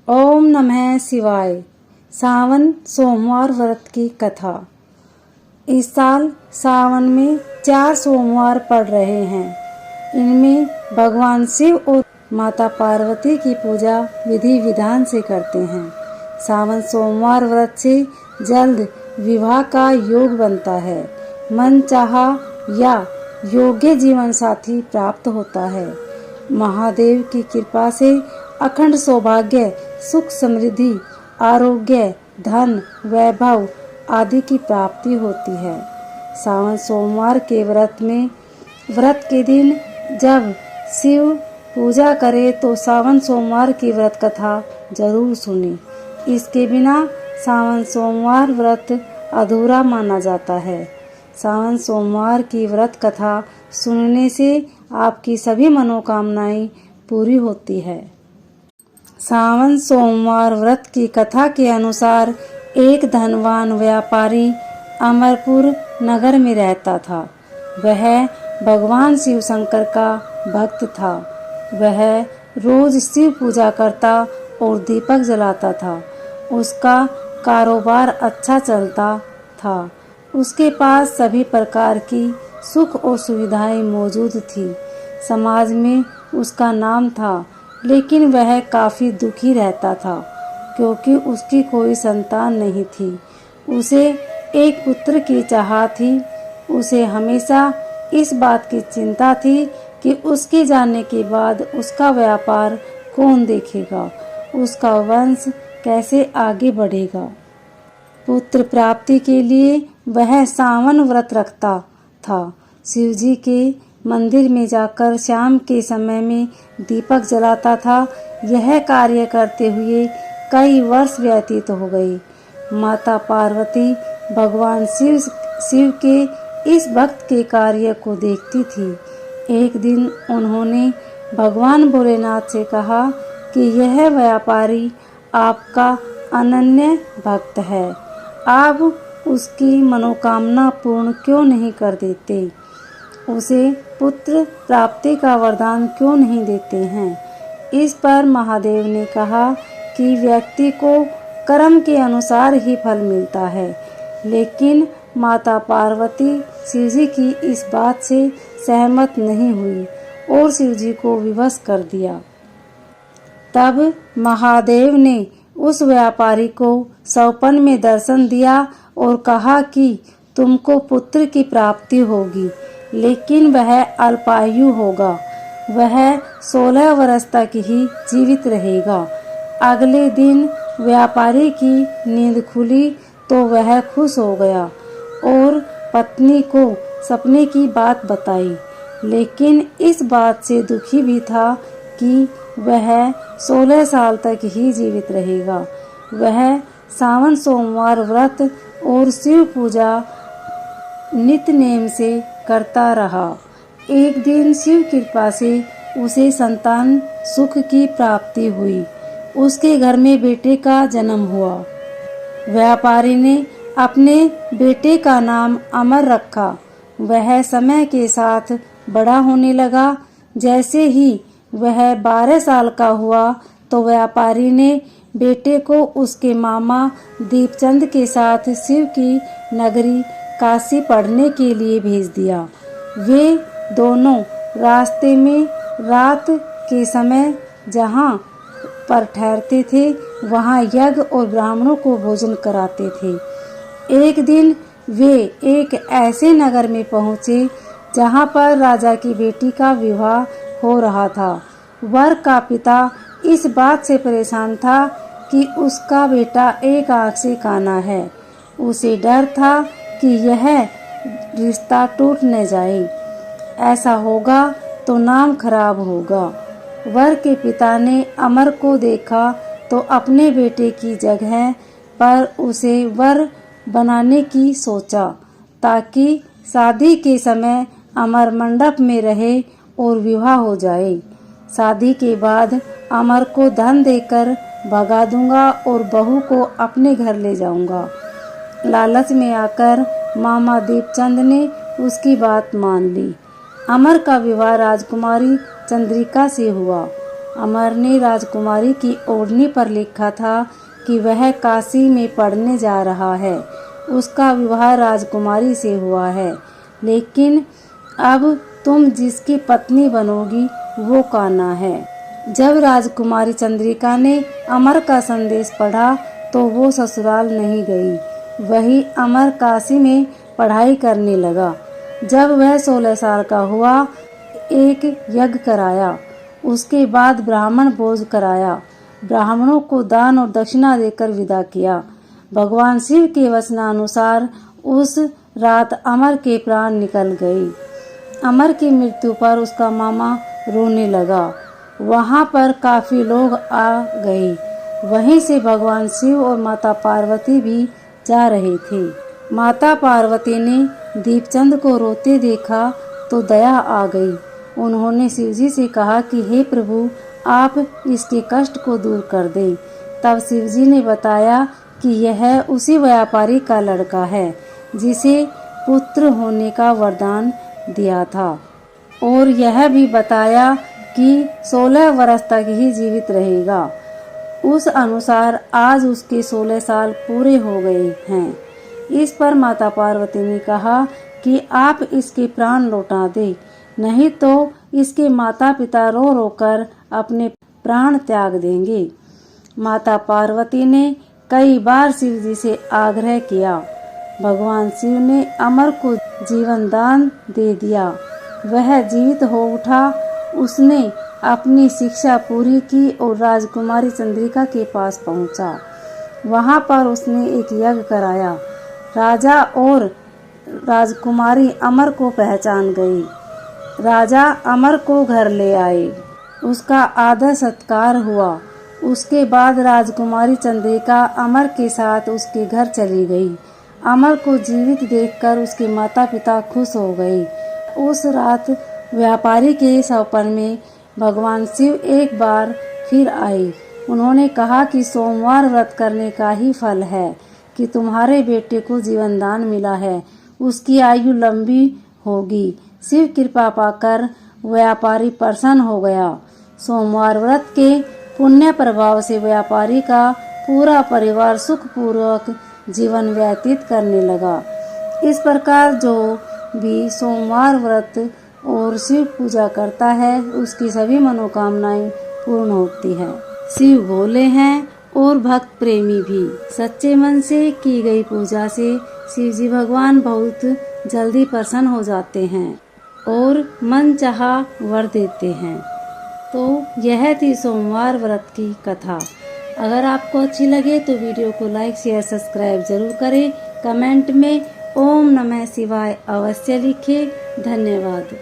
ओम नमः शिवाय। सावन सोमवार व्रत की कथा। इस साल सावन में 4 सोमवार पड़ रहे हैं। इनमें भगवान शिव और माता पार्वती की पूजा विधि विधान से करते हैं। सावन सोमवार व्रत से जल्द विवाह का योग बनता है। मन चाहा या योग्य जीवन साथी प्राप्त होता है। महादेव की कृपा से अखंड सौभाग्य, सुख समृद्धि, आरोग्य, धन, वैभव आदि की प्राप्ति होती है। सावन सोमवार के व्रत के दिन जब शिव पूजा करे तो सावन सोमवार की व्रत कथा जरूर सुने। इसके बिना सावन सोमवार व्रत अधूरा माना जाता है। सावन सोमवार की व्रत कथा सुनने से आपकी सभी मनोकामनाएं पूरी होती है। सावन सोमवार व्रत की कथा के अनुसार एक धनवान व्यापारी अमरपुर नगर में रहता था। वह भगवान शिव शंकर का भक्त था। वह रोज शिव पूजा करता और दीपक जलाता था। उसका कारोबार अच्छा चलता था। उसके पास सभी प्रकार की सुख और सुविधाएं मौजूद थी। समाज में उसका नाम था, लेकिन वह काफी दुखी रहता था क्योंकि उसकी कोई संतान नहीं थी। उसे एक पुत्र की चाह थी। उसे हमेशा इस बात की चिंता थी कि उसके जाने के बाद उसका व्यापार कौन देखेगा, उसका वंश कैसे आगे बढ़ेगा। पुत्र प्राप्ति के लिए वह सावन व्रत रखता था। शिवजी के मंदिर में जाकर शाम के समय में दीपक जलाता था। यह कार्य करते हुए कई वर्ष व्यतीत हो गए। माता पार्वती भगवान शिव के इस भक्त के कार्य को देखती थी। एक दिन उन्होंने भगवान भोलेनाथ से कहा कि यह व्यापारी आपका अनन्य भक्त है, आप उसकी मनोकामना पूर्ण क्यों नहीं कर देते? उसे पुत्र प्राप्ति का वरदान क्यों नहीं देते हैं? इस पर महादेव ने कहा कि व्यक्ति को कर्म के अनुसार ही फल मिलता है। लेकिन माता पार्वती शिवजी की इस बात से सहमत नहीं हुई और शिवजी को विवश कर दिया। तब महादेव ने उस व्यापारी को सौपन में दर्शन दिया और कहा कि तुमको पुत्र की प्राप्ति होगी, लेकिन वह अल्पायु होगा। वह 16 वर्ष तक ही जीवित रहेगा। अगले दिन व्यापारी की नींद खुली तो वह खुश हो गया और पत्नी को सपने की बात बताई, लेकिन इस बात से दुखी भी था कि वह 16 साल तक ही जीवित रहेगा। वह सावन सोमवार व्रत और शिव पूजा नित्य नेम से करता रहा। एक दिन शिव कृपा से उसे संतान सुख की प्राप्ति हुई। उसके घर में बेटे का जन्म हुआ। व्यापारी ने अपने बेटे का नाम अमर रखा। वह समय के साथ बड़ा होने लगा। जैसे ही वह 12 साल का हुआ तो व्यापारी ने बेटे को उसके मामा दीपचंद के साथ शिव की नगरी काशी पढ़ने के लिए भेज दिया। वे दोनों रास्ते में रात के समय जहाँ पर ठहरते थे वहाँ यज्ञ और ब्राह्मणों को भोजन कराते थे। एक दिन वे एक ऐसे नगर में पहुँचे जहाँ पर राजा की बेटी का विवाह हो रहा था। वर का पिता इस बात से परेशान था कि उसका बेटा एक आंख से काना है। उसे डर था कि यह रिश्ता टूट न जाए। ऐसा होगा तो नाम खराब होगा। वर के पिता ने अमर को देखा तो अपने बेटे की जगह पर उसे वर बनाने की सोचा, ताकि शादी के समय अमर मंडप में रहे और विवाह हो जाए। शादी के बाद अमर को धन देकर भगा दूंगा और बहू को अपने घर ले जाऊंगा। लालच में आकर मामा दीपचंद ने उसकी बात मान ली। अमर का विवाह राजकुमारी चंद्रिका से हुआ। अमर ने राजकुमारी की ओढ़नी पर लिखा था कि वह काशी में पढ़ने जा रहा है। उसका विवाह राजकुमारी से हुआ है, लेकिन अब तुम जिसकी पत्नी बनोगी वो कान्हा है। जब राजकुमारी चंद्रिका ने अमर का संदेश पढ़ा तो वो ससुराल नहीं गई। वही अमर काशी में पढ़ाई करने लगा। जब वह 16 साल का हुआ, एक यज्ञ कराया। उसके बाद ब्राह्मण भोज कराया। ब्राह्मणों को दान और दक्षिणा देकर विदा किया। भगवान शिव के वचनानुसार उस रात अमर के प्राण निकल गए। अमर की मृत्यु पर उसका मामा रोने लगा। वहां पर काफी लोग आ गए। वहीं से भगवान शिव और माता पार्वती भी जा रहे थे। माता पार्वती ने दीपचंद को रोते देखा तो दया आ गई। उन्होंने शिवजी से कहा कि हे प्रभु, आप इसके कष्ट को दूर कर दें। तब शिवजी ने बताया कि यह उसी व्यापारी का लड़का है जिसे पुत्र होने का वरदान दिया था, और यह भी बताया कि 16 वर्ष तक ही जीवित रहेगा। उस अनुसार आज उसके 16 साल पूरे हो गए हैं। इस पर माता पार्वती ने कहा कि आप इसके प्राण लौटा दे, नहीं तो इसके माता पिता रो रो कर अपने प्राण त्याग देंगे। माता पार्वती ने कई बार शिव जी से आग्रह किया। भगवान शिव ने अमर को जीवन दान दे दिया। वह जीवित हो उठा। उसने अपनी शिक्षा पूरी की और राजकुमारी चंद्रिका के पास पहुंचा। वहां पर उसने एक यज्ञ कराया। राजा और राजकुमारी अमर को पहचान गई। राजा अमर को घर ले आए। उसका आदर सत्कार हुआ। उसके बाद राजकुमारी चंद्रिका अमर के साथ उसके घर चली गई। अमर को जीवित देखकर उसके माता पिता खुश हो गए। उस रात व्यापारी के सपन में भगवान शिव एक बार फिर आए। उन्होंने कहा कि सोमवार व्रत करने का ही फल है कि तुम्हारे बेटे को जीवन दान मिला है, उसकी आयु लंबी होगी। शिव कृपा पाकर व्यापारी प्रसन्न हो गया। सोमवार व्रत के पुण्य प्रभाव से व्यापारी का पूरा परिवार सुखपूर्वक जीवन व्यतीत करने लगा। इस प्रकार जो भी सोमवार व्रत और शिव पूजा करता है उसकी सभी मनोकामनाएं पूर्ण होती हैं। शिव भोले हैं और भक्त प्रेमी भी। सच्चे मन से की गई पूजा से शिव जी भगवान बहुत जल्दी प्रसन्न हो जाते हैं और मन चाहा वर देते हैं। तो यह थी सोमवार व्रत की कथा। अगर आपको अच्छी लगे तो वीडियो को लाइक शेयर सब्सक्राइब जरूर करें। कमेंट में ओम नमः शिवाय अवश्य लिखें। धन्यवाद।